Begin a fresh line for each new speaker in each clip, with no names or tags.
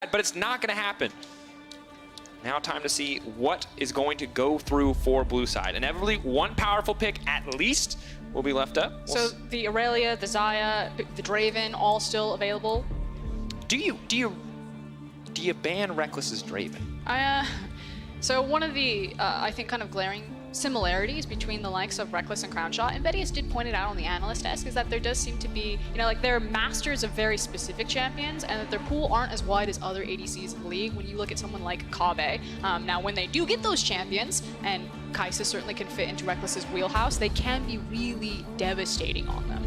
but it's not going to happen. Now time to see what is going to go through for blue side. Inevitably, one powerful pick at least will be left up.
So the Aurelia, the Xayah, the Draven, all still available.
Do you ban Reckless's Draven?
So one of the, I think, kind of glaring similarities between the likes of Reckless and Crownshot, and Vedius did point it out on the analyst desk, is that there does seem to be, like they're masters of very specific champions, and that their pool aren't as wide as other ADCs in the league when you look at someone like Kaveh. Now, when they do get those champions, and Kai'Sa certainly can fit into Reckless's wheelhouse, they can be really devastating on them.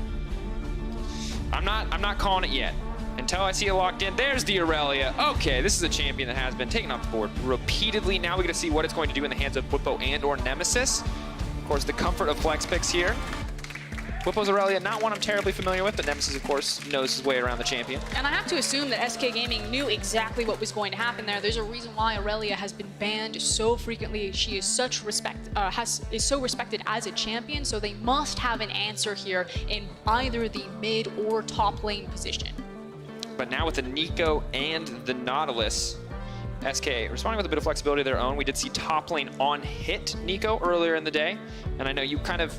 I'm not calling it yet. Until I see it locked in. There's the Aurelia. Okay, this is a champion that has been taken off the board repeatedly. Now we get to see what it's going to do in the hands of Bwipo and or Nemesis. Of course, the comfort of flex picks here. Bwipo's Aurelia, not one I'm terribly familiar with, but Nemesis, of course, knows his way around the champion.
And I have to assume that SK Gaming knew exactly what was going to happen there. There's a reason why Aurelia has been banned so frequently. She is such is so respected as a champion, so they must have an answer here in either the mid or top lane position.
But now with the Nico and the Nautilus, SK responding with a bit of flexibility of their own. We did see top lane on hit Nico earlier in the day, and I know you kind of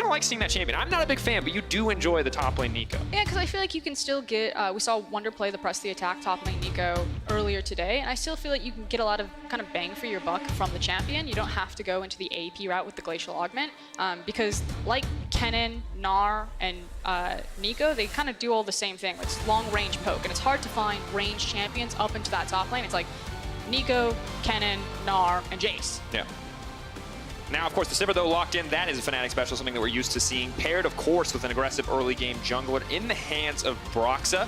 like seeing that champion. I'm not a big fan, but you do enjoy the top lane Nico.
Yeah, because I feel like you can still get, we saw Wonder play the press the attack top lane Nico earlier today, and I still feel like you can get a lot of kind of bang for your buck from the champion. You don't have to go into the AP route with the Glacial Augment, because like Kennen, Gnar, and Nico, they kind of do all the same thing. It's long range poke, and it's hard to find range champions up into that top lane. It's like Nico, Kennen, Gnar, and Jace.
Yeah. Now, of course, the Sivir, though, locked in. That is a Fnatic special, something that we're used to seeing. Paired, of course, with an aggressive early game jungler in the hands of Broxah.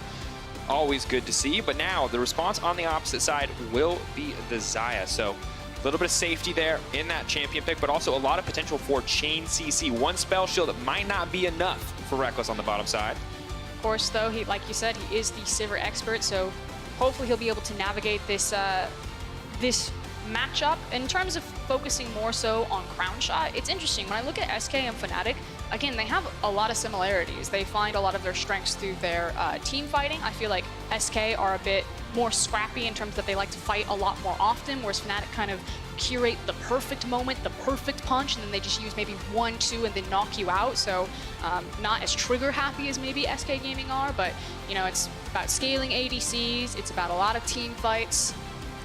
Always good to see. But now, the response on the opposite side will be the Xayah. So, a little bit of safety there in that champion pick, but also a lot of potential for chain CC. One spell shield that might not be enough for Reckless on the bottom side.
Of course, though, like you said, he is the Sivir expert, so hopefully he'll be able to navigate this this matchup. In terms of focusing more so on Crownshot, it's interesting. When I look at SK and Fnatic, again, they have a lot of similarities. They find a lot of their strengths through their team fighting. I feel like SK are a bit more scrappy in terms that they like to fight a lot more often, whereas Fnatic kind of curate the perfect moment, the perfect punch, and then they just use maybe 1, 2, and then knock you out. So not as trigger happy as maybe SK Gaming are, but it's about scaling ADCs, it's about a lot of team fights.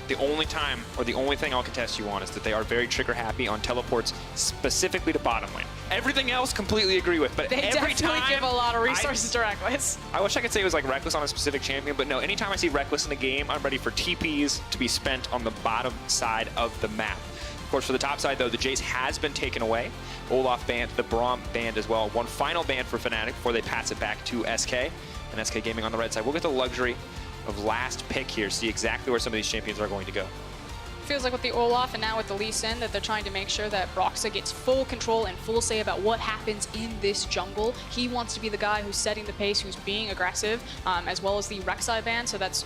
The only time, or the only thing I'll contest you on, is that they are very trigger happy on teleports, specifically to bottom lane. Everything else, completely agree with, but
they
every
definitely
time
give a lot of resources to Reckless.
I wish I could say it was like Reckless on a specific champion, but no, anytime I see Reckless in a game, I'm ready for TPs to be spent on the bottom side of the map. Of course, for the top side, though, the Jace has been taken away. Olaf banned, the Braum banned as well. One final ban for Fnatic before they pass it back to SK. And SK Gaming on the red side. We'll get the luxury of last pick here, see exactly where some of these champions are going to go.
Feels like with the Olaf and now with the Lee Sin that they're trying to make sure that Broxah gets full control and full say about what happens in this jungle. He wants to be the guy who's setting the pace, who's being aggressive, as well as the Rek'Sai ban. So that's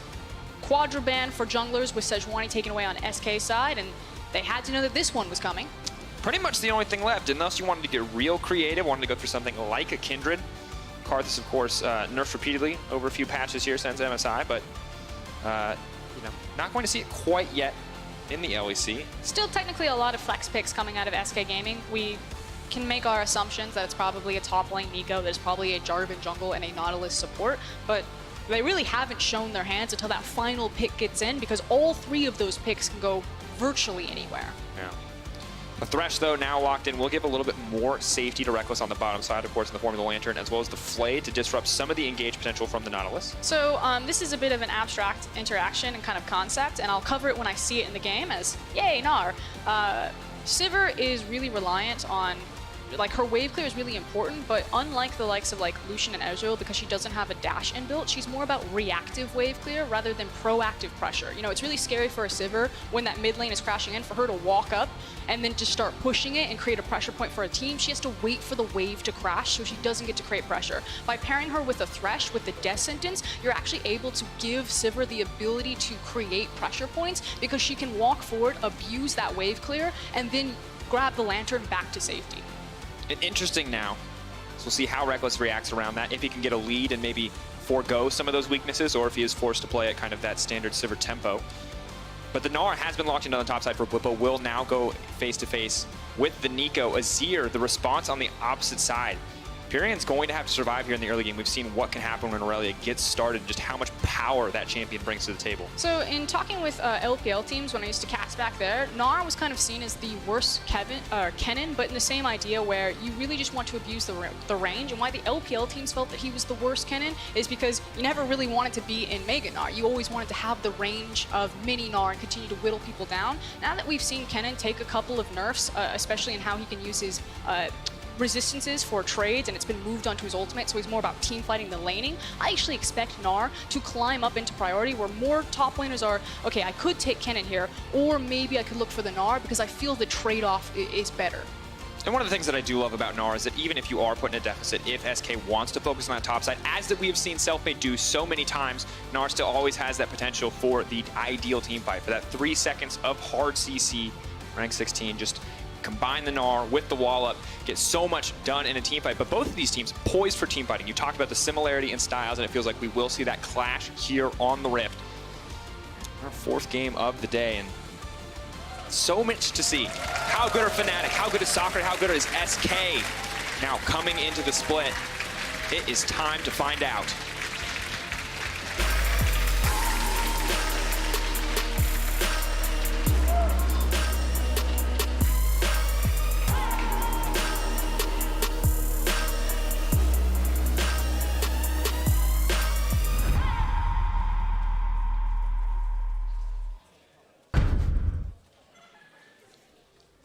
Quadra ban for junglers with Sejuani taken away on SK side, and they had to know that this one was coming.
Pretty much the only thing left, unless you wanted to get real creative, wanted to go for something like a Kindred. Karthus, of course, nerfed repeatedly over a few patches here since MSI, but not going to see it quite yet in the LEC.
Still technically a lot of flex picks coming out of SK Gaming. We can make our assumptions that it's probably a top lane Nico, there's probably a Jarvan jungle and a Nautilus support, but they really haven't shown their hands until that final pick gets in, because all 3 of those picks can go virtually anywhere.
Yeah. The Thresh, though, now locked in, will give a little bit more safety to Reckless on the bottom side, of course, in the form of the Lantern, as well as the Flay to disrupt some of the engage potential from the Nautilus.
So this is a bit of an abstract interaction and kind of concept, and I'll cover it when I see it in the game as, yay, Gnar. Sivir is really reliant on, like, her wave clear is really important, but unlike the likes of like Lucian and Ezreal, because she doesn't have a dash inbuilt, she's more about reactive wave clear rather than proactive pressure. It's really scary for a Sivir when that mid lane is crashing in for her to walk up and then just start pushing it and create a pressure point for a team. She has to wait for the wave to crash so she doesn't get to create pressure. By pairing her with a Thresh, with the Death Sentence, you're actually able to give Sivir the ability to create pressure points because she can walk forward, abuse that wave clear, and then grab the Lantern back to safety.
And interesting now, so we'll see how Reckless reacts around that, if he can get a lead and maybe forego some of those weaknesses or if he is forced to play at kind of that standard Sivir tempo. But the Gnar has been locked into on the top side for Blippo, will now go face-to-face with the Nico. Azir, the response on the opposite side. Pyrian's going to have to survive here in the early game. We've seen what can happen when Aurelia gets started, just how much power that champion brings to the table.
So in talking with LPL teams, when I used to cast back there, Gnar was kind of seen as the worst Kennen, but in the same idea where you really just want to abuse the range. And why the LPL teams felt that he was the worst Kennen is because you never really wanted to be in Mega Gnar. You always wanted to have the range of Mini Gnar and continue to whittle people down. Now that we've seen Kennen take a couple of nerfs, especially in how he can use his resistances for trades, and it's been moved onto his ultimate, so he's more about team fighting than laning. I actually expect Gnar to climb up into priority where more top laners are, okay, I could take Kennen here, or maybe I could look for the Gnar because I feel the trade-off is better.
And one of the things that I do love about Gnar is that even if you are put in a deficit, if SK wants to focus on that top side, as that we have seen Selfmade do so many times, Gnar still always has that potential for the ideal team fight, for that 3 seconds of hard CC, rank 16, just combine the Gnar with the wall up, get so much done in a team fight. But both of these teams poised for team fighting. You talked about the similarity in styles, and it feels like we will see that clash here on the Rift. Our 4th game of the day, and so much to see. How good are Fnatic? How good is Soccer? How good is SK? Now coming into the split, it is time to find out.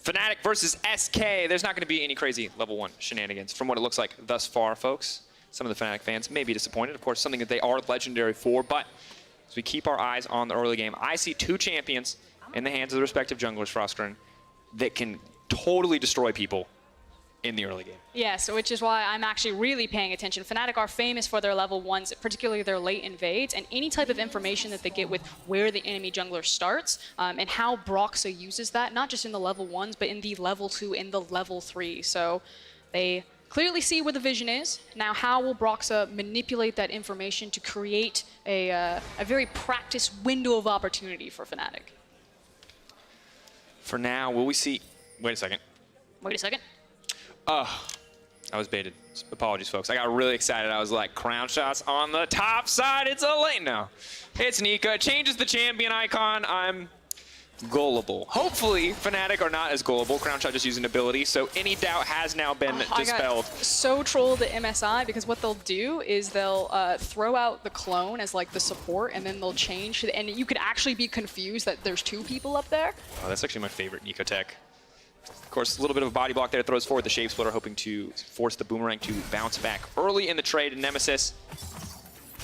Fnatic versus SK. There's not going to be any crazy level 1 shenanigans from what it looks like thus far, folks. Some of the Fnatic fans may be disappointed. Of course, something that they are legendary for, but as we keep our eyes on the early game, I see 2 champions in the hands of the respective junglers, Frostgren, that can totally destroy people in the early game.
Yes, which is why I'm actually really paying attention. Fnatic are famous for their level 1s, particularly their late invades, and any type of information that they get with where the enemy jungler starts, and how Broxah uses that, not just in the level 1s, but in the level 2 and the level 3. So they clearly see where the vision is. Now, how will Broxah manipulate that information to create a very practiced window of opportunity for Fnatic?
For now, will we see... Wait a second.
Wait a second.
Oh, I was baited. Apologies, folks. I got really excited. I was like, crown shots on the top side. It's a lane now. It's Nika. It changes the champion icon. I'm gullible. Hopefully, Fnatic are not as gullible. Crown shot just using ability, so any doubt has now been dispelled.
I got so trolled at MSI because what they'll do is they'll throw out the clone as like the support, and then they'll change, and you could actually be confused that there's 2 people up there.
Oh, that's actually my favorite Nico tech. Of course, a little bit of a body block there, throws forward the Shape Splitter, hoping to force the Boomerang to bounce back early in the trade. And Nemesis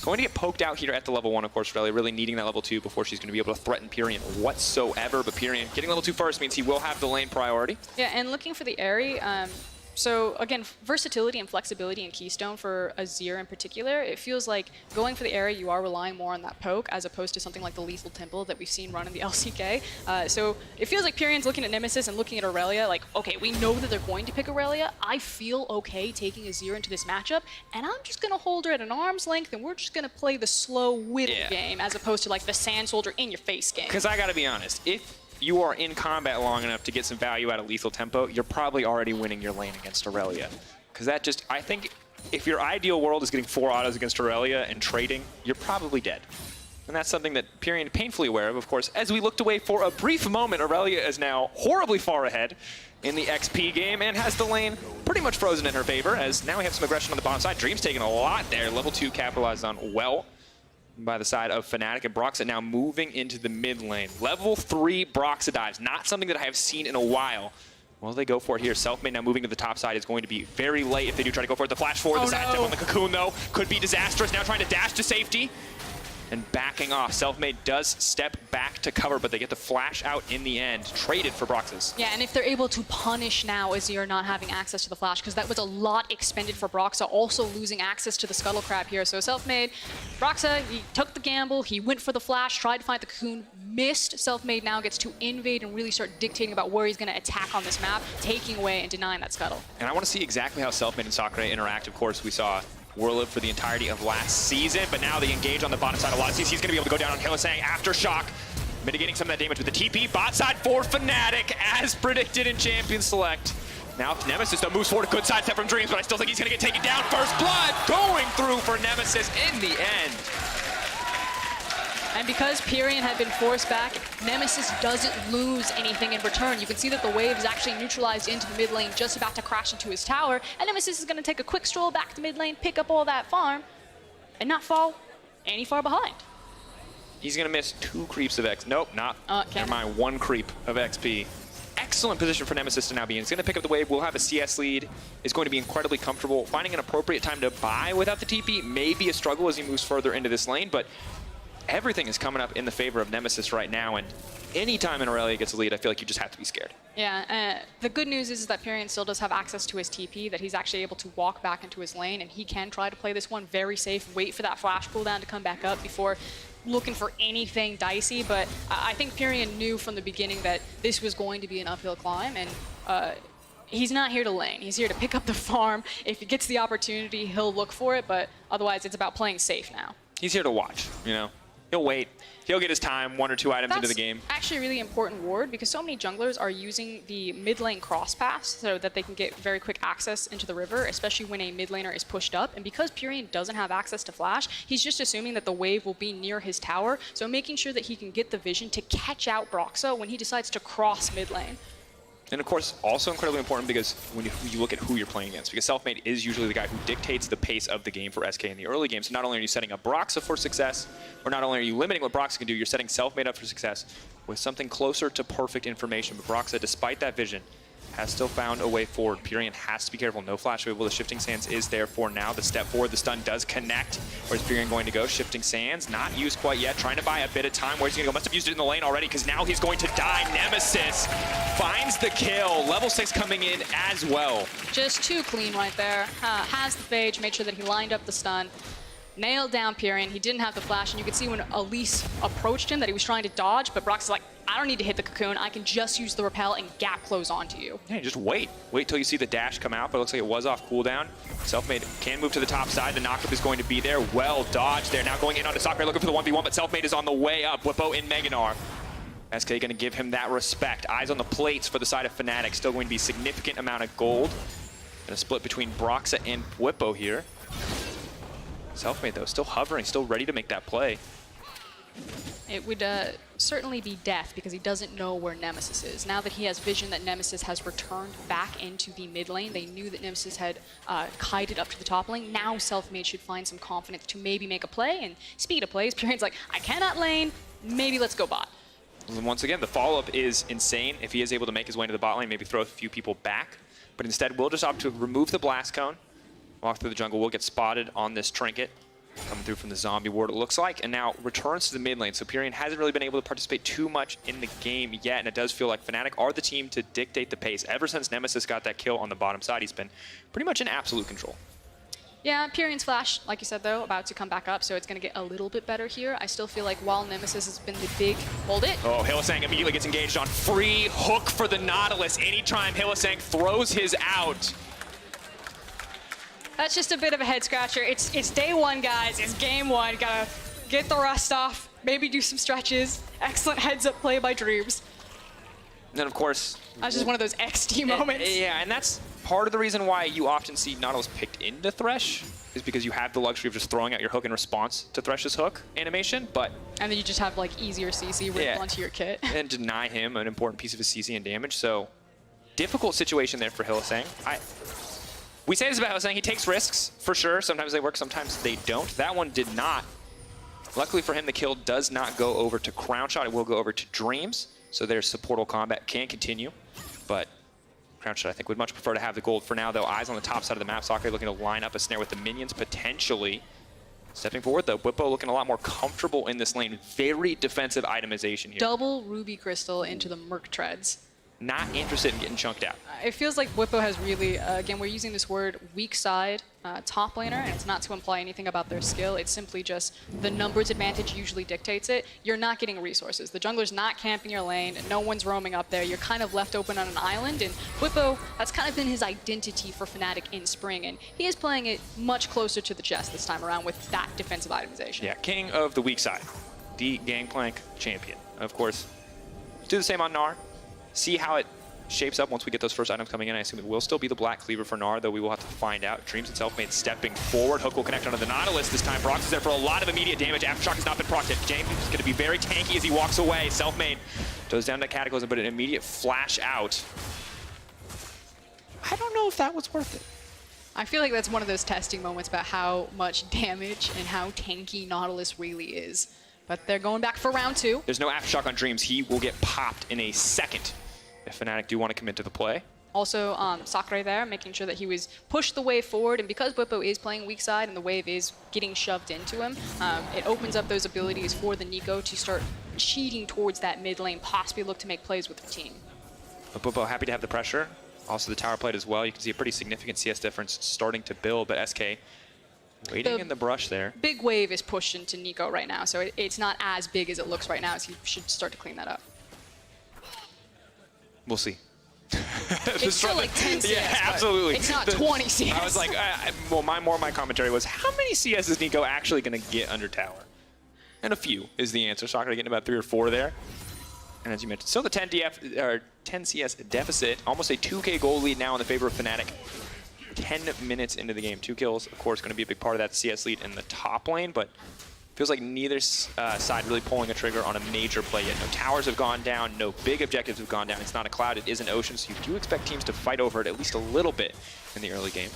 going to get poked out here at the level 1, of course, really needing that level 2 before she's going to be able to threaten Pyrian whatsoever. But Pyrian getting level 2 first means he will have the lane priority.
Yeah, and looking for the Aerie, so again, versatility and flexibility in Keystone for Azir in particular, it feels like going for the area, you are relying more on that poke as opposed to something like the Lethal Temple that we've seen run in the LCK. So it feels like Pyrian's looking at Nemesis and looking at Aurelia like, okay, we know that they're going to pick Aurelia. I feel okay taking Azir into this matchup, and I'm just going to hold her at an arm's length, and we're just going to play the slow whittle game as opposed to like the Sand Soldier in your face game.
Because I got to be honest, if you are in combat long enough to get some value out of Lethal Tempo, you're probably already winning your lane against Aurelia. Because that just, I think, if your ideal world is getting 4 autos against Aurelia and trading, you're probably dead. And that's something that Pyrian painfully aware of course. As we looked away for a brief moment, Aurelia is now horribly far ahead in the XP game and has the lane pretty much frozen in her favor, as now we have some aggression on the bottom side. Dream's taking a lot there. Level 2 capitalized on well by the side of Fnatic, and Broxah now moving into the mid lane. Level 3 Broxah dives, not something that I have seen in a while. Well, they go for it here. Selfmade now moving to the top side is going to be very late if they do try to go for it. The flash forward, the side step on the Cocoon, though, could be disastrous. Now trying to dash to safety and backing off. Selfmade does step back to cover, but they get the flash out in the end. Traded for Broxah's.
Yeah, and if they're able to punish now Azir not having access to the flash, because that was a lot expended for Broxah, also losing access to the Scuttle Crab here. So Selfmade, Broxah, he took the gamble, he went for the flash, tried to find the Cocoon, missed. Selfmade now gets to invade and really start dictating about where he's going to attack on this map, taking away and denying that Scuttle.
And I want to see exactly how Selfmade and Sakura interact. Of course, we saw Warlib for the entirety of last season, but now they engage on the bottom side a lot. He's going to be able to go down on Hylissang. Aftershock, mitigating some of that damage with the TP. Bot side for Fnatic, as predicted in Champion Select. Now Nemesis though moves forward, a good sidestep from Dreams, but I still think he's going to get taken down. First blood going through for Nemesis in the end.
And because Pyrion had been forced back, Nemesis doesn't lose anything in return. You can see that the wave is actually neutralized into the mid lane, just about to crash into his tower. And Nemesis is going to take a quick stroll back to mid lane, pick up all that farm, and not fall any far behind.
He's going to miss 2 creeps of X. Nope, not. Never mind, 1 creep of XP. Excellent position for Nemesis to now be in. He's going to pick up the wave. We'll have a CS lead. Is going to be incredibly comfortable. Finding an appropriate time to buy without the TP may be a struggle as he moves further into this lane, but everything is coming up in the favor of Nemesis right now, and anytime an Aurelia gets a lead, I feel like you just have to be scared.
Yeah, the good news is that Pyrion still does have access to his TP, that he's actually able to walk back into his lane, and he can try to play this one very safe, wait for that flash cooldown to come back up before looking for anything dicey. But I think Pyrion knew from the beginning that this was going to be an uphill climb, and he's not here to lane. He's here to pick up the farm. If he gets the opportunity, he'll look for it, but otherwise it's about playing safe now.
He's here to watch, you know? He'll wait. He'll get his time 1 or 2 items into the game.
That's actually a really important ward because so many junglers are using the mid lane cross pass so that they can get very quick access into the river, especially when a mid laner is pushed up. And because Pyrion doesn't have access to flash, he's just assuming that the wave will be near his tower, so making sure that he can get the vision to catch out Broxah when he decides to cross mid lane.
And of course, also incredibly important because when you look at who you're playing against, because Selfmade is usually the guy who dictates the pace of the game for SK in the early game. So not only are you setting up Broxah for success, or not only are you limiting what Broxah can do, you're setting Selfmade up for success with something closer to perfect information. But Broxah, despite that vision, has still found a way forward. Pyrion has to be careful. No flash wave. Well, the Shifting Sands is there for now. The step forward, the stun does connect. Where's Pyrion going to go? Shifting Sands, not used quite yet. Trying to buy a bit of time. Where's he going to go? Must have used it in the lane already because now he's going to die. Nemesis finds the kill. Level 6 coming in as well.
Just too clean right there. Has the phage, made sure that he lined up the stun. Nailed down Pyrion. He didn't have the flash, and you could see when Elise approached him that he was trying to dodge, but Brox's like, I don't need to hit the cocoon. I can just use the repel and gap close onto you.
Yeah, just wait. Wait till you see the dash come out, but it looks like it was off cooldown. Selfmade can move to the top side. The knockup is going to be there. Well dodged there. Now going in onto Sakura, looking for the 1v1, but Selfmade is on the way up. Whippo in Meganar. SK going to give him that respect. Eyes on the plates for the side of Fnatic. Still going to be a significant amount of gold. And a split between Broxah and Whippo here. Selfmade though, still hovering, still ready to make that play.
It would certainly be death because he doesn't know where Nemesis is. Now that he has vision that Nemesis has returned back into the mid lane, they knew that Nemesis had kited up to the top lane. Now Selfmade should find some confidence to maybe make a play, and speed of plays, Pyrion's like, I cannot lane, maybe let's go bot.
And once again, the follow-up is insane. If he is able to make his way into the bot lane, maybe throw a few people back, but instead we'll just opt to remove the blast cone, walk through the jungle. We'll get spotted on this trinket coming through from the zombie ward, it looks like, and now returns to the mid lane. So Pyrion hasn't really been able to participate too much in the game yet, and it does feel like Fnatic are the team to dictate the pace. Ever since Nemesis got that kill on the bottom side, he's been pretty much in absolute control.
Yeah, Pyrion's flash, like you said though, about to come back up, so it's going to get a little bit better here. I still feel like while Nemesis has been the big... Hold it.
Oh, Hylissang immediately gets engaged on. Free hook for the Nautilus. Anytime Hylissang throws his out.
That's just a bit of a head scratcher. It's day one, guys. It's game one. Gotta get the rust off, maybe do some stretches. Excellent heads up play by Dreams.
And then of course...
That's just one of those XD moments.
Yeah, and that's part of the reason why you often see Nautilus picked into Thresh, is because you have the luxury of just throwing out your hook in response to Thresh's hook animation, but...
And then you just have like easier CC ripped onto your kit.
And deny him an important piece of his CC and damage, so... Difficult situation there for Hylissang. We say this about Hylissang, he takes risks, for sure. Sometimes they work, sometimes they don't. That one did not. Luckily for him, the kill does not go over to Crownshot. It will go over to Dreams. So their supportal combat can continue. But Crownshot, I think, would much prefer to have the gold for now, though. Eyes on the top side of the map. Sakura looking to line up a snare with the minions, potentially. Stepping forward, though. Whippo looking a lot more comfortable in this lane. Very defensive itemization here.
Double Ruby Crystal into the Merc Treads.
not interested in getting chunked out.
It feels like Whippo has really, again, we're using this word weak side top laner, and it's not to imply anything about their skill. It's simply just the numbers advantage usually dictates it. You're not getting resources. The jungler's not camping your lane. No one's roaming up there. You're kind of left open on an island, and Whippo, that's kind of been his identity for Fnatic in spring, and he is playing it much closer to the chest this time around with that defensive itemization.
Yeah, king of the weak side. The Gangplank champion. Of course, do the same on Gnar. See how it shapes up once we get those first items coming in. I assume it will still be the Black Cleaver for Gnar, though we will have to find out. Dreams and Selfmade stepping forward. Hook will connect onto the Nautilus this time. Brox is there for a lot of immediate damage. Aftershock has not been procced yet. James is going to be very tanky as he walks away. Selfmade goes down to Cataclysm, but an immediate flash out. I don't know if that was worth it.
I feel like that's one of those testing moments about how much damage and how tanky Nautilus really is. But they're going back for round 2.
There's no Aftershock on Dreams. He will get popped in a second if Fnatic do want to commit to the play.
Also, Sakurai there, making sure that he was pushed the wave forward, and because Whippo is playing weak side and the wave is getting shoved into him, it opens up those abilities for the Nico to start cheating towards that mid lane, possibly look to make plays with the team.
But Whippo happy to have the pressure. Also the tower plate as well. You can see a pretty significant CS difference starting to build, but SK waiting in the brush there.
Big wave is pushed into Nico right now, so it's not as big as it looks right now, so he should start to clean that up.
We'll see.
It's still like 10 CS,
yeah, absolutely.
It's not 20 CS.
I was like, well, my commentary was, how many CS is Nico actually going to get under tower? And a few is the answer. Sakura getting about 3 or 4 there. And as you mentioned, still the 10 CS deficit. Almost a 2K goal lead now in the favor of Fnatic. 10 minutes into the game. 2 kills, of course, going to be a big part of that CS lead in the top lane, but feels like neither side really pulling a trigger on a major play yet. No towers have gone down, no big objectives have gone down. It's not a cloud, it is an ocean, so you do expect teams to fight over it at least a little bit in the early game.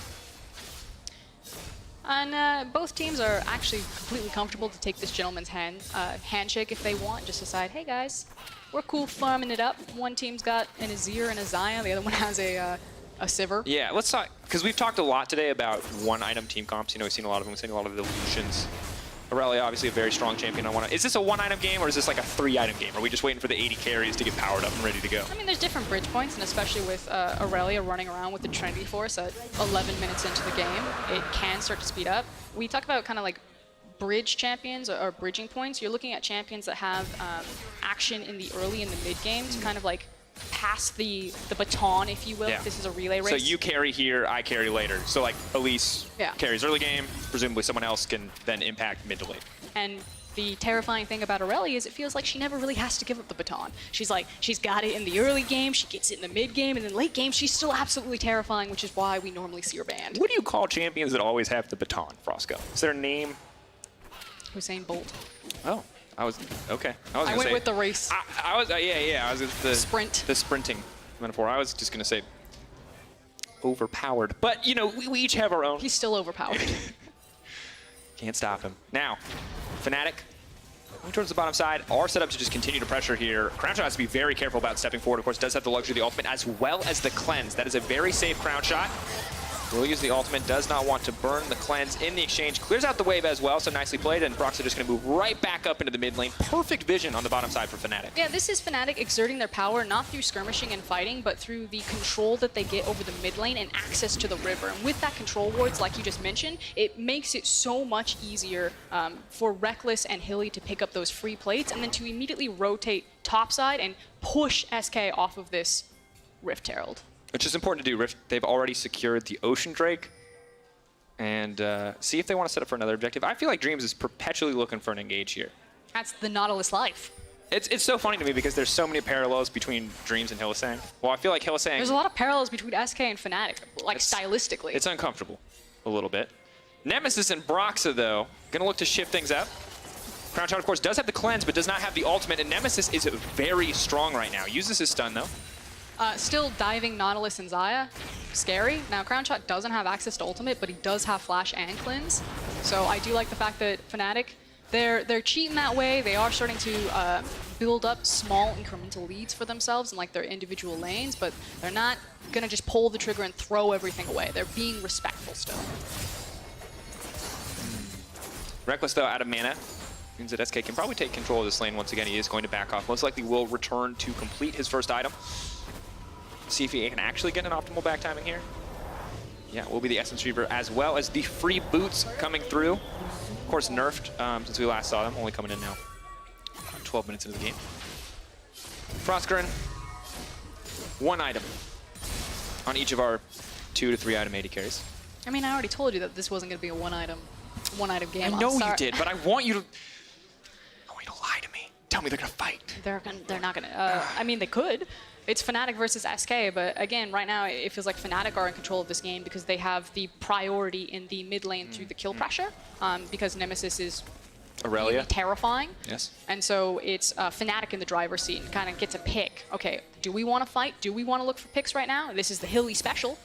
And both teams are actually completely comfortable to take this gentleman's handshake if they want. Just decide, hey guys, we're cool farming it up. One team's got an Azir and a Xayah, the other one has a Sivir.
Yeah, let's talk, because we've talked a lot today about one-item team comps. You know, we've seen a lot of them, we've seen a lot of evolutions. Aurelia, obviously a very strong champion on one. Is this a one-item game or is this like a 3-item game? Are we just waiting for the 80 carries to get powered up and ready to go?
I mean, there's different bridge points, and especially with Aurelia running around with the Trinity Force at 11 minutes into the game, it can start to speed up. We talk about kind of like bridge champions or bridging points. You're looking at champions that have action in the early and the mid game to kind of like pass the baton, if you will.
Yeah.
This is a relay race.
So you carry here, I carry later. So like Elise carries early game, presumably someone else can then impact mid to late.
And the terrifying thing about Aurelia is it feels like she never really has to give up the baton. She's like, she's got it in the early game, she gets it in the mid game, and then late game she's still absolutely terrifying, which is why we normally see her banned.
What do you call champions that always have the baton, Frosco? Is there a name?
Usain Bolt.
Oh. I was okay.
I went with the race.
I was yeah. I was with the
sprint.
The sprinting metaphor. I was just gonna say overpowered, but you know we each have our own.
He's still overpowered.
Can't stop him. Now, Fnatic moving towards the bottom side are set up to just continue to pressure here. Crownshot has to be very careful about stepping forward. Of course, does have the luxury of the ultimate as well as the cleanse. That is a very safe Crownshot. Will use the ultimate, does not want to burn the cleanse in the exchange. Clears out the wave as well, so nicely played, and Brox are just going to move right back up into the mid lane. Perfect vision on the bottom side for Fnatic.
Yeah, this is Fnatic exerting their power not through skirmishing and fighting, but through the control that they get over the mid lane and access to the river. And with that control wards, like you just mentioned, it makes it so much easier for Reckless and Hilly to pick up those free plates and then to immediately rotate topside and push SK off of this Rift Herald.
Which is important to do. Rift, they've already secured the Ocean Drake. And see if they want to set up for another objective. I feel like Dreams is perpetually looking for an engage here.
That's the Nautilus life.
It's so funny to me because there's so many parallels between Dreams and Hylissang. Well, I feel like Hylissang...
There's a lot of parallels between SK and Fnatic, like stylistically.
It's uncomfortable a little bit. Nemesis and Broxa, though, going to look to shift things up. Crownshot, of course, does have the cleanse, but does not have the ultimate. And Nemesis is very strong right now. Uses his stun, though.
Still diving Nautilus and Xayah. Scary. Now, Crownshot doesn't have access to ultimate, but he does have flash and cleanse. So I do like the fact that Fnatic, they're cheating that way. They are starting to build up small incremental leads for themselves in like their individual lanes, but they're not gonna just pull the trigger and throw everything away. They're being respectful still.
Reckless, though, out of mana. Means that SK can probably take control of this lane once again. He is going to back off. Most likely will return to complete his first item. See if he can actually get an optimal back timing here. Yeah, will be the Essence Reaver as well as the free boots coming through. Of course, nerfed since we last saw them, only coming in now 12 minutes into the game. Frostgren, 1 item on each of our 2 to 3 item AD carries.
I mean, I already told you that this wasn't going to be a one item game.
I know you did, but I want you to lie to me. Tell me they're gonna fight.
They're not gonna. I mean, they could. It's Fnatic versus SK, but again, right now it feels like Fnatic are in control of this game because they have the priority in the mid lane through the kill pressure. Because Nemesis is
Aurelia.
really terrifying.
Yes.
And so it's Fnatic in the driver's seat and kind of gets a pick. Okay, do we want to fight? Do we want to look for picks right now? This is the Hilly special.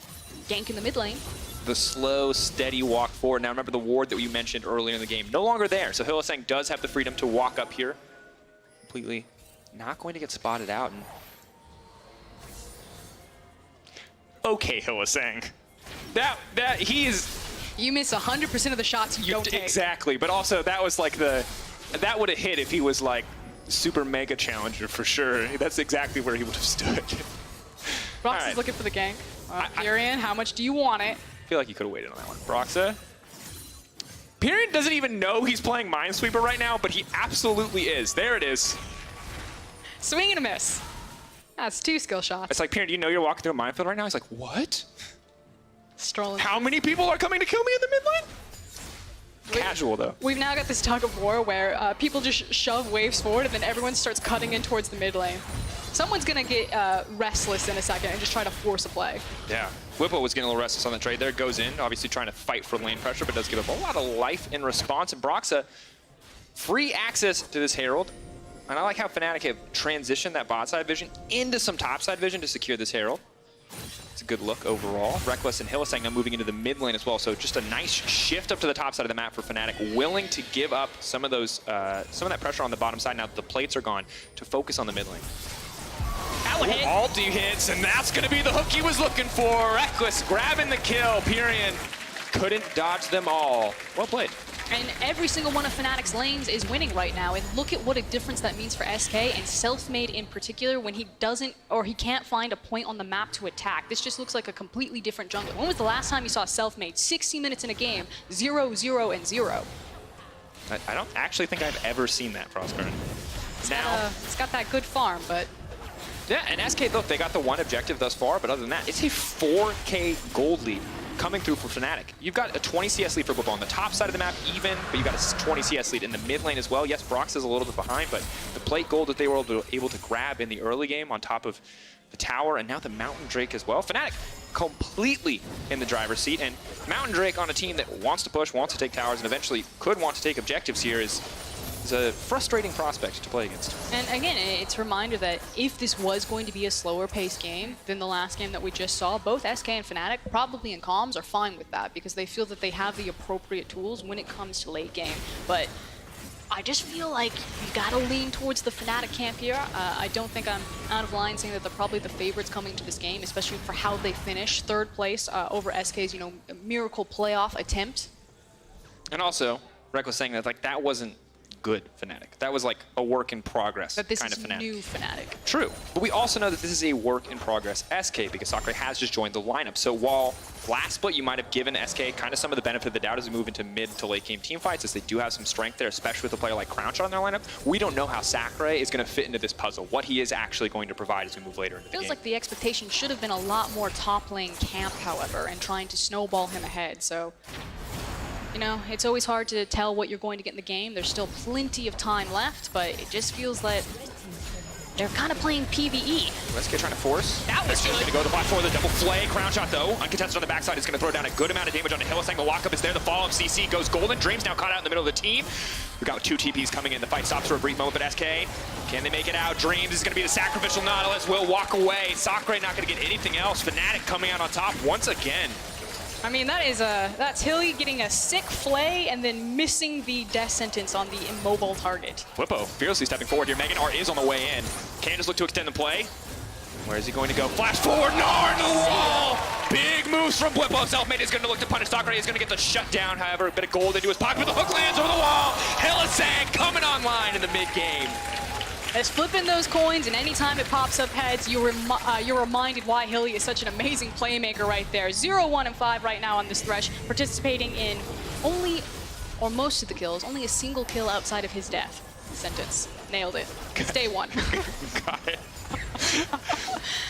Gank in the mid lane.
The slow, steady walk forward. Now remember the ward that you mentioned earlier in the game. No longer there. So Hylissang does have the freedom to walk up here. Completely not going to get spotted out. And okay, Hylissang. That he's...
You miss 100% of the shots you don't take.
Exactly, but also that was like that would have hit if he was like super mega challenger for sure. That's exactly where he would have stood.
Brox is looking for the gank. Pyrian, how much do you want it?
I feel like you could have waited on that one. Broxa. Pyrian doesn't even know he's playing Minesweeper right now, but he absolutely is. There it is.
Swing and a miss. That's 2 skill shots.
It's like, Pyrian, do you know you're walking through a minefield right now? He's like, what?
Strolling.
How many people are coming to kill me in the mid lane? Casual, though.
We've now got this tug of war where people just shove waves forward and then everyone starts cutting in towards the mid lane. Someone's going to get restless in a second and just try to force a play.
Yeah. Whippo was getting a little restless on the trade there. Goes in, obviously trying to fight for lane pressure, but does give up a lot of life in response. And Broxa, free access to this Herald. And I like how Fnatic have transitioned that bot side vision into some top side vision to secure this Herald. It's a good look overall. Reckless and Hylissang now moving into the mid lane as well. So just a nice shift up to the top side of the map for Fnatic, willing to give up some of those, some of that pressure on the bottom side now that the plates are gone to focus on the mid lane. Ulti hits, and that's going to be the hook he was looking for. Reckless grabbing the kill. Pyrian couldn't dodge them all. Well played.
And every single one of Fnatic's lanes is winning right now. And look at what a difference that means for SK and Selfmade in particular when he doesn't or he can't find a point on the map to attack. This just looks like a completely different jungler. When was the last time you saw Selfmade 60 minutes in a game, 0, 0, and 0?
I don't actually think I've ever seen that, Frostgren.
It's got that good farm, but...
Yeah, and SK, look, they got the 1 objective thus far, but other than that, it's a 4K gold lead coming through for Fnatic. You've got a 20 CS lead for Whippo on the top side of the map even, but you've got a 20 CS lead in the mid lane as well. Yes, Brox is a little bit behind, but the plate gold that they were able to grab in the early game on top of the tower, and now the Mountain Drake as well. Fnatic completely in the driver's seat, and Mountain Drake on a team that wants to push, wants to take towers, and eventually could want to take objectives here is a frustrating prospect to play against.
And again, it's a reminder that if this was going to be a slower paced game than the last game that we just saw, both SK and Fnatic, probably in comms, are fine with that because they feel that they have the appropriate tools when it comes to late game. But I just feel like you gotta lean towards the Fnatic camp here. I don't think I'm out of line saying that they're probably the favorites coming to this game, especially for how they finish 3rd place over SK's, miracle playoff attempt.
And also, Reckless saying that that wasn't good Fnatic. That was like a work in progress kind of Fnatic.
This is new Fnatic.
True, but we also know that this is a work in progress SK because Sakurai has just joined the lineup. So while last split you might have given SK kind of some of the benefit of the doubt as we move into mid to late game team fights, as they do have some strength there, especially with a player like Crownshot on their lineup, we don't know how Sakurai is going to fit into this puzzle, what he is actually going to provide as we move later into the game.
Feels like the expectation should have been a lot more top lane camp, however, and trying to snowball him ahead. So it's always hard to tell what you're going to get in the game. There's still plenty of time left, but it just feels like they're kind of playing PvE.
SK trying to force.
That was good.
Going to go to the platform with a double flay. Crownshot, though, uncontested on the backside, is going to throw down a good amount of damage on the Hylissang. The walk-up is there. The follow-up CC goes golden. Dreams now caught out in the middle of the team. We've got 2 TPs coming in. The fight stops for a brief moment, but SK, can they make it out? Dreams is going to be the sacrificial Nautilus. Will walk away. Sakurai not going to get anything else. Fnatic coming out on top once again.
I mean, that's Hilly getting a sick flay and then missing the death sentence on the immobile target.
Whippo fiercely stepping forward here. Megan R is on the way in. Candace look to extend the play. Where is he going to go? Flash forward, Gnar in the wall! Big moves from Whippo. Selfmade is going to look to punish Sakurai. He's going to get the shutdown, however. A bit of gold into his pocket, but the hook lands over the wall. Hylissang coming online in the mid-game.
It's flipping those coins, and anytime it pops up heads, you're reminded why Hilly is such an amazing playmaker right there. 0, 1, and 5 right now on this Thresh, participating in only, or most of the kills, only a single kill outside of his death. Sentence. Nailed it. It's day 1.
Got it.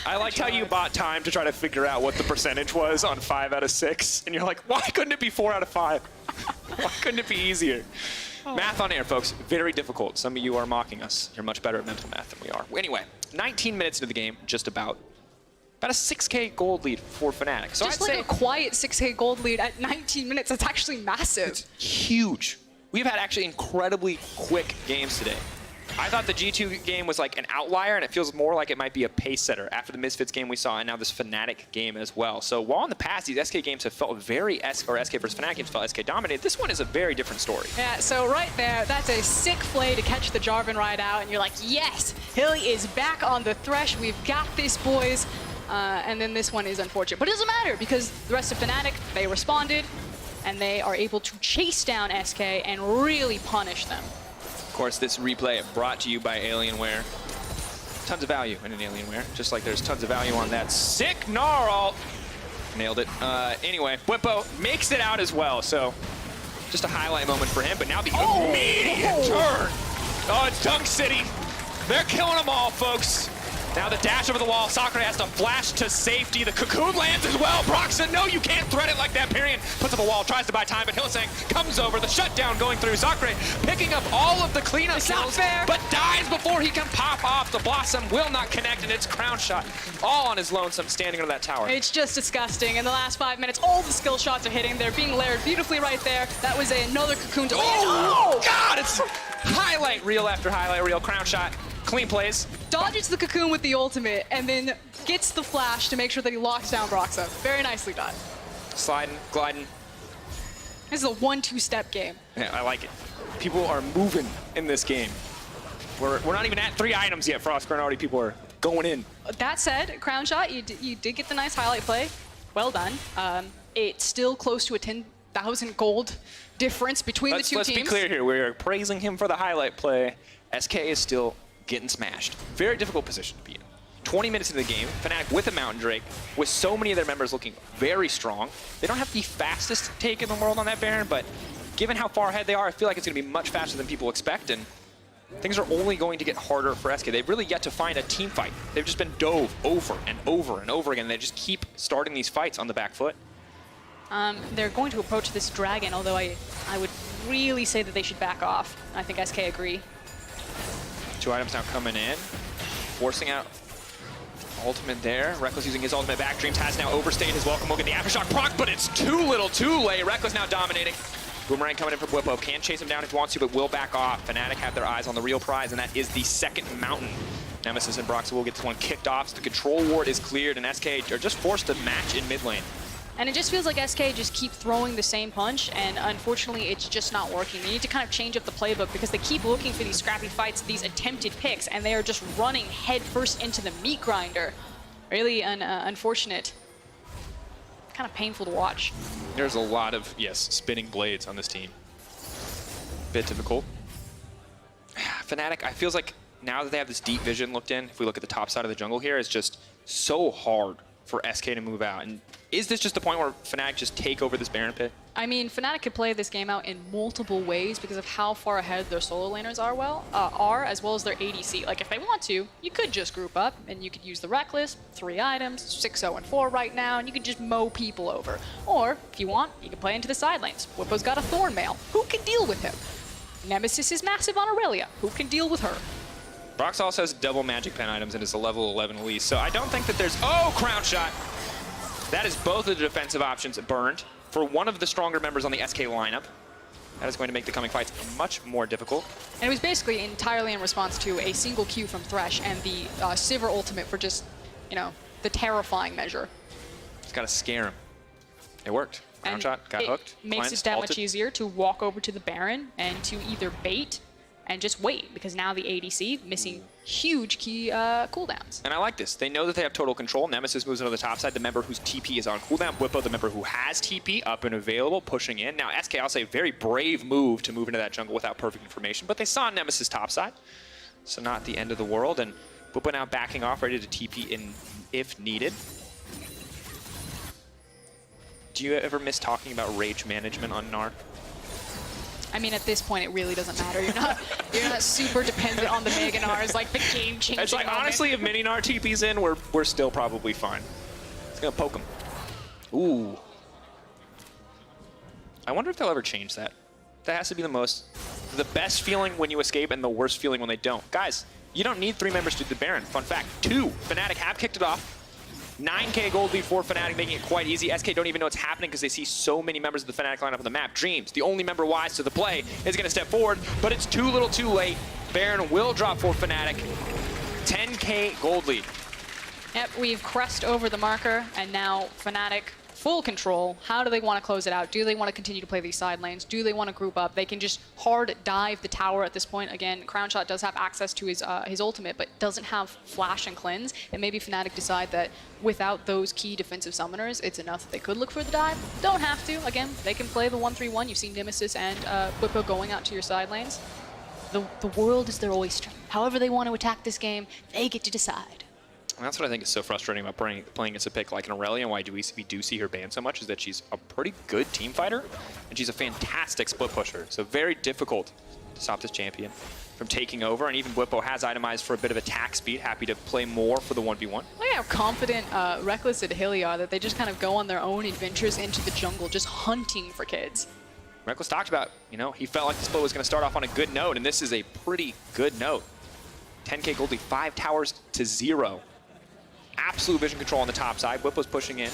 I liked how you bought time to try to figure out what the percentage was on 5 out of 6, and you're like, why couldn't it be 4 out of 5? Why couldn't it be easier? Math on air, folks, very difficult. Some of you are mocking us. You're much better at mental math than we are. Anyway, 19 minutes into the game, just about a 6K gold lead for Fnatic. So
just
I'd
like
say
a quiet 6K gold lead at 19 minutes. That's actually massive.
it's huge. We've had actually incredibly quick games today. I thought the G2 game was like an outlier, and it feels more like it might be a pace setter after the Misfits game we saw, and now this Fnatic game as well. So while in the past these SK games have felt very SK versus Fnatic games felt SK dominated, this one is a very different story.
Yeah, so right there, that's a sick play to catch the Jarvan right out, and you're like, yes, Hilly is back on the Thresh. We've got this, boys. And then this one is unfortunate, but it doesn't matter because the rest of Fnatic, they responded, and they are able to chase down SK and really punish them.
Of course, this replay brought to you by Alienware. Tons of value in an Alienware, just like there's tons of value on that sick Gnarl. Nailed it. Anyway, Whippo makes it out as well, so just a highlight moment for him, but now the immediate turn. Oh, it's Dunk City. They're killing them all, folks. Now the dash over the wall. Sakura has to flash to safety. The cocoon lands as well. Broxton, no, you can't thread it like that. Period. Puts up a wall, tries to buy time, but Hillsang comes over. The shutdown going through. Sakura picking up all of the cleanup kills, but dies before he can pop off. The Blossom will not connect, and it's Crown Shot all on his lonesome standing under that tower.
It's just disgusting. In the last 5 minutes, all the skill shots are hitting. They're being layered beautifully right there. That was another cocoon to land.
Oh, God, it's highlight reel after highlight reel. Crown Shot. Clean plays.
Dodges the cocoon with the ultimate, and then gets the flash to make sure that he locks down Broxa. Very nicely done.
Sliding, gliding.
This is a 1-2 step game.
Yeah, I like it. People are moving in this game. We're not even at 3 items yet, Frost, and already people are going in.
That said, Crown Shot, you did get the nice highlight play. Well done. It's still close to a 10,000 gold difference between the two teams.
Let's be clear here. We're praising him for the highlight play. SK is still getting smashed. Very difficult position to be in. 20 minutes into the game, Fnatic with a Mountain Drake, with so many of their members looking very strong. They don't have the fastest take in the world on that Baron, but given how far ahead they are, I feel like it's going to be much faster than people expect, and things are only going to get harder for SK. They've really yet to find a team fight. They've just been dove over and over and over again. They just keep starting these fights on the back foot.
They're going to approach this dragon, although I would really say that they should back off. I think SK agree.
2 items now coming in, forcing out ultimate there. Reckless using his ultimate back. Dreams has now overstayed his welcome. We'll get the Aftershock proc, but it's too little, too late. Reckless now dominating. Boomerang coming in from Whippo. Can chase him down if he wants to, but will back off. Fnatic have their eyes on the real prize, and that is the second mountain. Nemesis and Broxa will get this one kicked off. So the control ward is cleared, and SK are just forced to match in mid lane.
And it just feels like SK just keep throwing the same punch, and unfortunately it's just not working. They need to kind of change up the playbook because they keep looking for these scrappy fights, these attempted picks, and they are just running headfirst into the meat grinder. Really unfortunate. Kind of painful to watch.
There's a lot of, yes, spinning blades on this team. Bit difficult. Fnatic, I feels like now that they have this deep vision looked in, if we look at the top side of the jungle here, it's just so hard for SK to move out. And is this just the point where Fnatic just take over this Baron pit?
I mean, Fnatic could play this game out in multiple ways because of how far ahead their solo laners are, as well as their ADC. Like, if they want to, you could just group up and you could use the Reckless, 3 items, 6-0 and 4 right now, and you could just mow people over. Or, if you want, you can play into the side lanes. Whippo's got a Thorn Mail. Who can deal with him? Nemesis is massive on Aurelia. Who can deal with her?
Brox also has double Magic Pen items and is a level 11 Elise, so I don't think that there's... Oh, Crown Shot! That is both of the defensive options burned for one of the stronger members on the SK lineup. That is going to make the coming fights much more difficult.
And it was basically entirely in response to a single Q from Thresh and the Sivir ultimate for just, you know, the terrifying measure.
Just got to scare him. It worked. Crown Shot got hooked.
Makes it that much easier to walk over to the Baron and to either bait and just wait, because now the ADC missing huge key cooldowns.
And I like this. They know that they have total control. Nemesis moves into the top side, the member whose TP is on cooldown. Whippo, the member who has TP, up and available, pushing in. Now, SK, I'll say, very brave move to move into that jungle without perfect information, but they saw Nemesis top side. so not the end of the world. And Bwipo now backing off, ready to TP in if needed. Do you ever miss talking about rage management on Gnar?
I mean, at this point, it really doesn't matter. You're not super dependent on the Mega Gnars, like the game-changing
It's like,
moment.
honestly, if Mini Gnar TP's in, we're still probably fine. It's gonna poke him. Ooh. I wonder if they'll ever change that. That has to be the best feeling when you escape and the worst feeling when they don't. Guys, you don't need 3 members to do the Baron. Fun fact, 2. Fnatic have kicked it off. 9K gold lead for Fnatic, making it quite easy. SK don't even know what's happening because they see so many members of the Fnatic lineup on the map. Dreams, the only member wise to the play, is going to step forward, but it's too little too late. Baron will drop for Fnatic. 10K gold lead.
Yep, we've crossed over the marker, and now Fnatic full control. How do they want to close it out? Do they want to continue to play these side lanes? Do they want to group up? They can just hard dive the tower at this point. Again, Crownshot does have access to his ultimate, but doesn't have flash and cleanse. And maybe Fnatic decide that without those key defensive summoners, it's enough that they could look for the dive. Don't have to. Again, they can play the 1-3-1. You've seen Nemesis and Bwipo going out to your side lanes. The world is their oyster. However they want to attack this game, they get to decide.
And that's what I think is so frustrating about playing against a pick like an Aurelia, and why we do see her banned so much, is that she's a pretty good team fighter, and she's a fantastic split pusher. So very difficult to stop this champion from taking over, and even Bwipo has itemized for a bit of attack speed, happy to play more for the 1v1.
Look at how confident Reckless and Hilly are, that they just kind of go on their own adventures into the jungle, just hunting for kids.
Reckless talked about, he felt like the split was going to start off on a good note, and this is a pretty good note. 10K gold lead, 5 towers to 0. Absolute vision control on the top side. Bwipo's pushing in.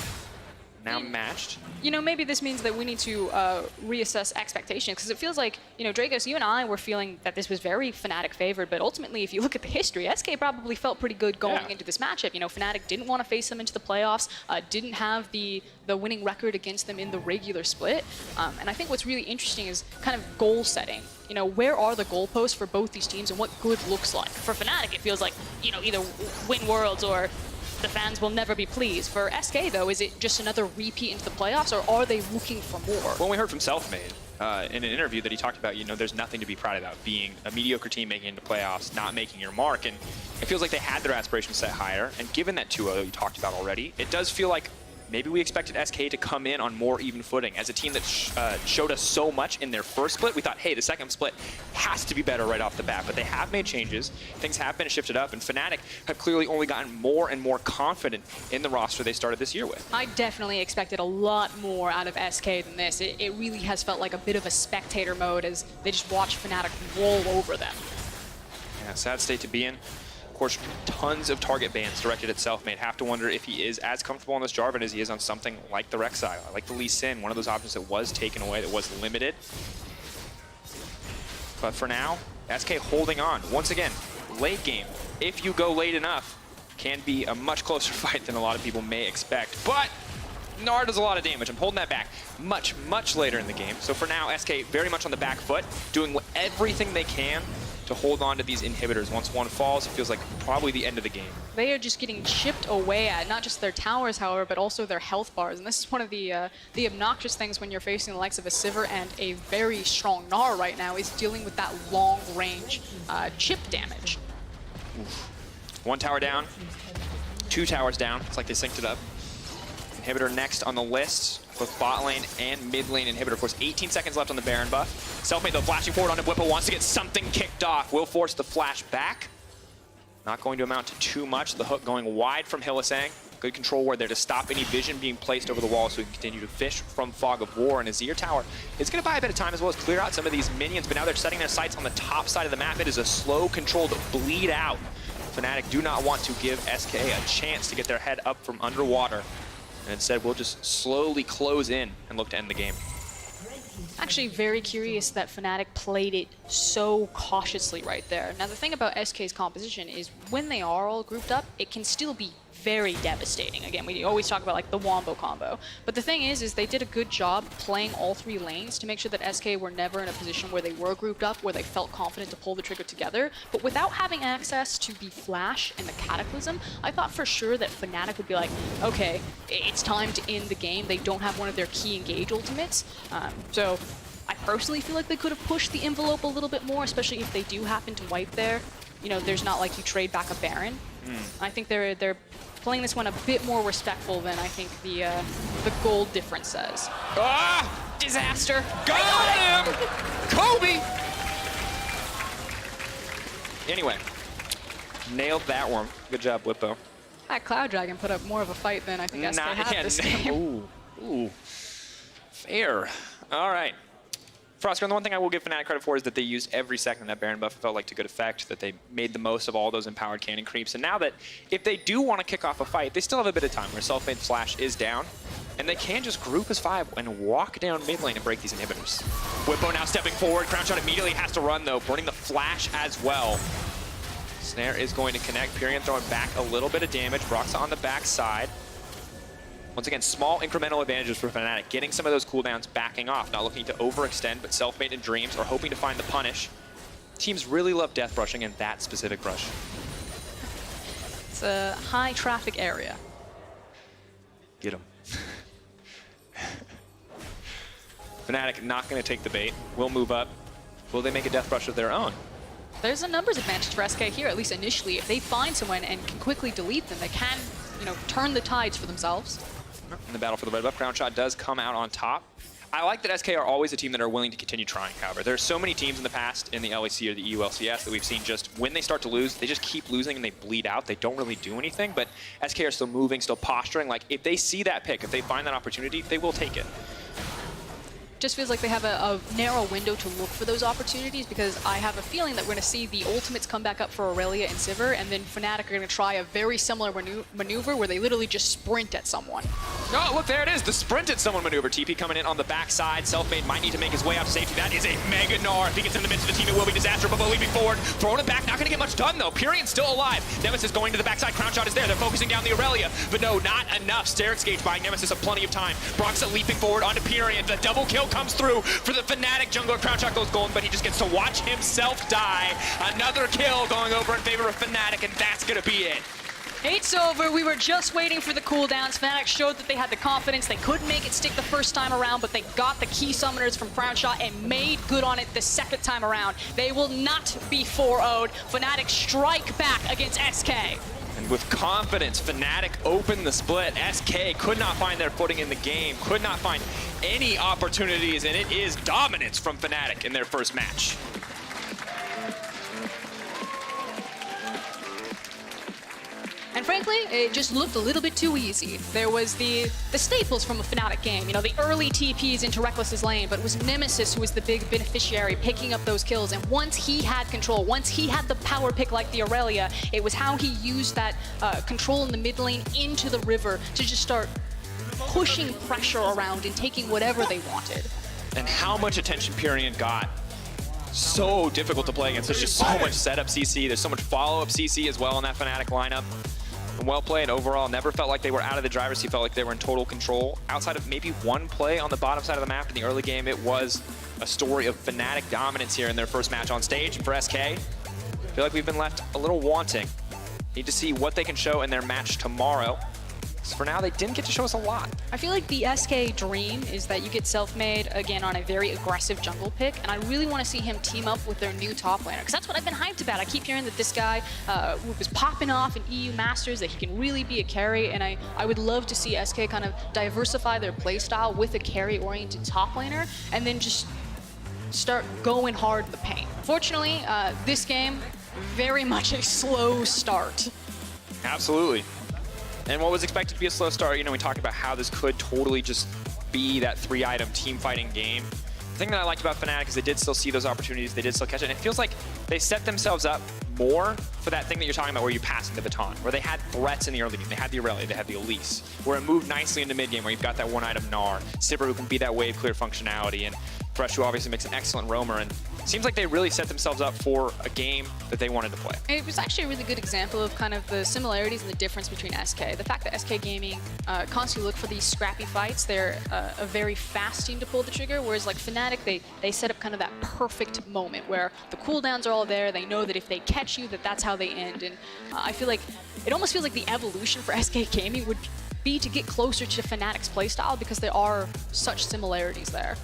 Now matched.
Maybe this means that we need to reassess expectations, because it feels like, Dragos, you and I were feeling that this was very Fnatic favored, but ultimately, if you look at the history, SK probably felt pretty good going into this matchup. Fnatic didn't want to face them into the playoffs, didn't have the winning record against them in the regular split. And I think what's really interesting is kind of goal setting. Where are the goalposts for both these teams and what good looks like? For Fnatic, it feels like, either win Worlds or the fans will never be pleased. For SK, though, is it just another repeat into the playoffs, or are they looking for more?
Well, we heard from Selfmade in an interview that he talked about, there's nothing to be proud about. Being a mediocre team making it into playoffs, not making your mark. And it feels like they had their aspirations set higher. And given that 2-0 you talked about already, it does feel like maybe we expected SK to come in on more even footing. As a team that showed us so much in their first split, we thought, hey, the second split has to be better right off the bat. But they have made changes. Things have been shifted up. And Fnatic have clearly only gotten more and more confident in the roster they started this year with.
I definitely expected a lot more out of SK than this. It really has felt like a bit of a spectator mode as they just watch Fnatic roll over them.
Yeah, sad state to be in. Of course, tons of target bans directed at Selfmade. Have to wonder if he is as comfortable on this Jarvan as he is on something like the Rek'Sai, like the Lee Sin, one of those options that was taken away, that was limited. But for now, SK holding on. Once again, late game, if you go late enough, can be a much closer fight than a lot of people may expect. But Gnar does a lot of damage. I'm holding that back much, much later in the game. So for now, SK very much on the back foot, doing everything they can to hold on to these inhibitors. Once one falls, it feels like probably the end of the game.
They are just getting chipped away at, not just their towers, however, but also their health bars. And this is one of the obnoxious things when you're facing the likes of a Sivir and a very strong Gnar right now, is dealing with that long-range chip damage.
Oof. 1 tower down, 2 towers down. It's like they synced it up. Inhibitor next on the list. Both bot lane and mid lane inhibitor. Of course, 18 seconds left on the Baron buff. Selfmade, though, flashing forward onto Bwipo, wants to get something kicked off. Will force the flash back. Not going to amount to too much. The hook going wide from Hylissang. Good control ward there to stop any vision being placed over the wall so he can continue to fish from Fog of War. And Azir Tower is going to buy a bit of time as well as clear out some of these minions. But now they're setting their sights on the top side of the map. It is a slow, controlled bleed out. Fnatic do not want to give SK a chance to get their head up from underwater. And instead, we'll just slowly close in and look to end the game.
Actually very curious that Fnatic played it so cautiously right there. Now, the thing about SK's composition is when they are all grouped up, it can still be very devastating. Again, we always talk about like the Wombo combo. But the thing is they did a good job playing all 3 lanes to make sure that SK were never in a position where they were grouped up, where they felt confident to pull the trigger together. But without having access to the Flash and the Cataclysm, I thought for sure that Fnatic would be like, okay, it's time to end the game. They don't have one of their key engage ultimates. So I personally feel like they could have pushed the envelope a little bit more, especially if they do happen to wipe there. you know, there's not like you trade back a Baron. I think they're playing this one a bit more respectful than I think the gold difference says.
Ah!
Disaster.
Got him! Kobe! Anyway, nailed that one. Good job, Whippo.
That Cloud Dragon put up more of a fight than I think SK had this game.
Ooh. Fair. All right. Frostgreen, the one thing I will give Fnatic credit for is that they used every second that Baron buff felt like to good effect, that they made the most of all those empowered cannon creeps. And now that if they do want to kick off a fight, they still have a bit of time where self-made Flash is down, and they can just group as 5 and walk down mid lane and break these inhibitors. Whippo now stepping forward. Crown Shot immediately has to run, though, burning the Flash as well. Snare is going to connect. Pyrion throwing back a little bit of damage. Broxa on the back side. Once again, small incremental advantages for Fnatic. Getting some of those cooldowns backing off. Not looking to overextend, but self-made and Dreams are hoping to find the punish. Teams really love death brushing in that specific brush.
It's a high traffic area.
Get him. Fnatic not going to take the bait. Will move up. Will they make a death brush of their own?
There's a numbers advantage for SK here, at least initially. If they find someone and can quickly delete them, they can, you know, turn the tides for themselves.
In the battle for the red buff, Crown Shot does come out on top. I like that SK are always a team that are willing to continue trying, however. There are so many teams in the past in the LEC or the EULCS that we've seen just when they start to lose, they just keep losing and they bleed out. They don't really do anything, but SK are still moving, still posturing. Like, if they see that pick, if they find that opportunity, they will take it.
Just feels like they have a narrow window to look for those opportunities, because I have a feeling that we're going to see the ultimates come back up for Aurelia and Sivir, and then Fnatic are going to try a very similar maneuver where they literally just sprint at someone.
Oh, look, there it is. The sprint at someone maneuver. TP coming in on the backside. Selfmade might need to make his way out to safety. That is a mega gnar. If he gets in the midst of the team, it will be disaster. But leaping forward, throwing it back. Not going to get much done, though. Pyrion's still alive. Nemesis going to the backside. Crown Shot is there. They're focusing down the Aurelia. But no, not enough. Sterix Gage buying Nemesis of plenty of time. Broxa leaping forward onto Pyrion. The double kill comes through for the Fnatic jungler. Crown Shot goes golden, but he just gets to watch himself die. Another kill going over in favor of Fnatic, and that's going to be it.
It's over. We were just waiting for the cooldowns. Fnatic showed that they had the confidence. They couldn't make it stick the first time around, but they got the key summoners from Crown Shot and made good on it the second time around. They will not be 4-0'd. Fnatic strike back against SK.
And with confidence, Fnatic opened the split. SK could not find their footing in the game, could not find any opportunities, and it is dominance from Fnatic in their first match.
And frankly, it just looked a little bit too easy. There was the staples from a Fnatic game, you know, the early TPs into Reckless's lane, but it was Nemesis who was the big beneficiary picking up those kills. And once he had control, once he had the power pick like the Aurelia, it was how he used that control in the mid lane into the river to just start pushing pressure around and taking whatever they wanted.
And how much attention Pyrion got. So difficult to play against. There's just so much setup CC. There's so much follow-up CC as well in that Fnatic lineup. And well played overall. Never felt like they were out of the driver's seat. Felt like they were in total control. Outside of maybe one play on the bottom side of the map in the early game, it was a story of Fnatic dominance here in their first match on stage. And for SK, I feel like we've been left a little wanting. Need to see what they can show in their match tomorrow. So for now, they didn't get to show us a lot.
I feel like the SK dream is that you get self-made again on a very aggressive jungle pick, and I really want to see him team up with their new top laner, because that's what I've been hyped about. I keep hearing that this guy was popping off in EU Masters, that he can really be a carry, and I would love to see SK kind of diversify their playstyle with a carry-oriented top laner, and then just start going hard in the paint. Fortunately, this game, very much a slow start.
Absolutely. And what was expected to be a slow start, you know, we talked about how this could totally just be that 3-item team fighting game. The thing that I liked about Fnatic is they did still see those opportunities, they did still catch it, and it feels like they set themselves up more for that thing that you're talking about where you're passing the baton, where they had threats in the early game. They had the Aurelia, they had the Elise, where it moved nicely into mid game, where you've got that 1-item Gnar, Sivir who can be that wave clear functionality, and Fresh who obviously makes an excellent roamer, and it seems like they really set themselves up for a game that they wanted to play.
It was actually a really good example of kind of the similarities and the difference between SK. The fact that SK Gaming constantly look for these scrappy fights. They're a very fast team to pull the trigger, whereas like Fnatic, they set up kind of that perfect moment where the cooldowns are all there. They know that if they catch you, that's how they end. And I feel like it almost feels like the evolution for SK Gaming would be to get closer to Fnatic's playstyle, because there are such similarities there.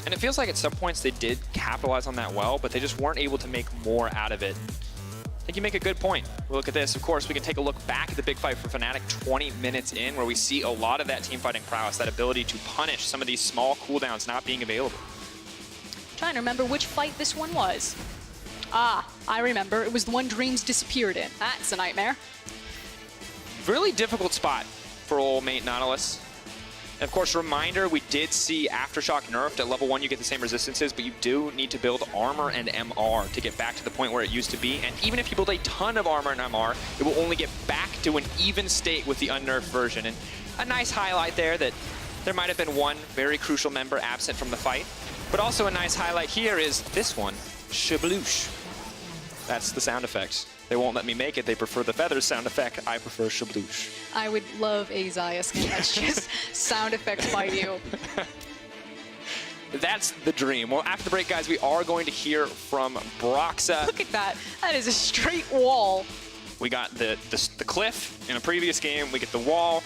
And it feels like at some points they did capitalize on that well, but they just weren't able to make more out of it. think you make a good point. We'll look at this. Of course, we can take a look back at the big fight for Fnatic 20 minutes in, where we see a lot of that team fighting prowess, that ability to punish some of these small cooldowns not being available.
Trying to remember which fight this one was. Ah, I remember. It was the one Dreams disappeared in. That's a nightmare.
Really difficult spot for old mate Nautilus. And of course, reminder, we did see Aftershock nerfed. At level 1, you get the same resistances, but you do need to build armor and MR to get back to the point where it used to be. And even if you build a ton of armor and MR, it will only get back to an even state with the unnerfed version. And a nice highlight there that there might have been one very crucial member absent from the fight. But also a nice highlight here is this one, shabloosh. That's the sound effect. They won't let me make it. They prefer the feathers sound effect. I prefer shabloosh.
I would love a Xayah skin that's just sound effects by you.
That's the dream. Well, after the break, guys, we are going to hear from Broxah.
Look at that. That is a straight wall.
We got the cliff in a previous game. We get the wall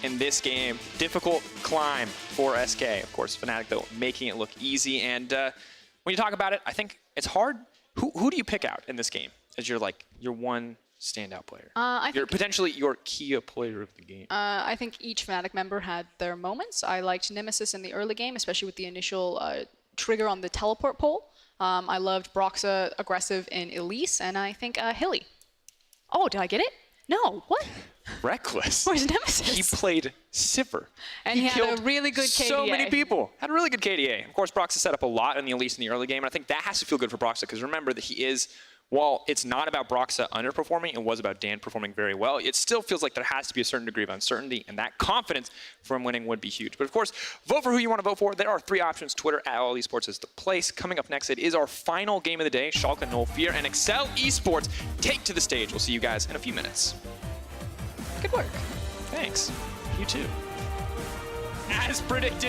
in this game. Difficult climb for SK. Of course, Fnatic, though, making it look easy. And when you talk about it, I think it's hard. Who do you pick out in this game as your one standout player?
I think
potentially your key player of the game.
I think each Fnatic member had their moments. I liked Nemesis in the early game, especially with the initial trigger on the teleport pole. I loved Broxah aggressive in Elise, and I think Hilly. Oh, did I get it? No, what?
Reckless.
Where's Nemesis?
He played Sivir.
And he had a really good KDA.
So many people. Had a really good KDA. Of course, Broxah set up a lot in the Elise in the early game, and I think that has to feel good for Broxah, because remember that he is, while it's not about Broxah underperforming, it was about Dan performing very well, it still feels like there has to be a certain degree of uncertainty, and that confidence from winning would be huge. But of course, vote for who you want to vote for. There are 3 options. Twitter at All Esports is the place. Coming up next, it is our final game of the day. Schalke, Null Fear, and Excel Esports take to the stage. We'll see you guys in a few minutes.
Good work.
Thanks. You too. As predicted.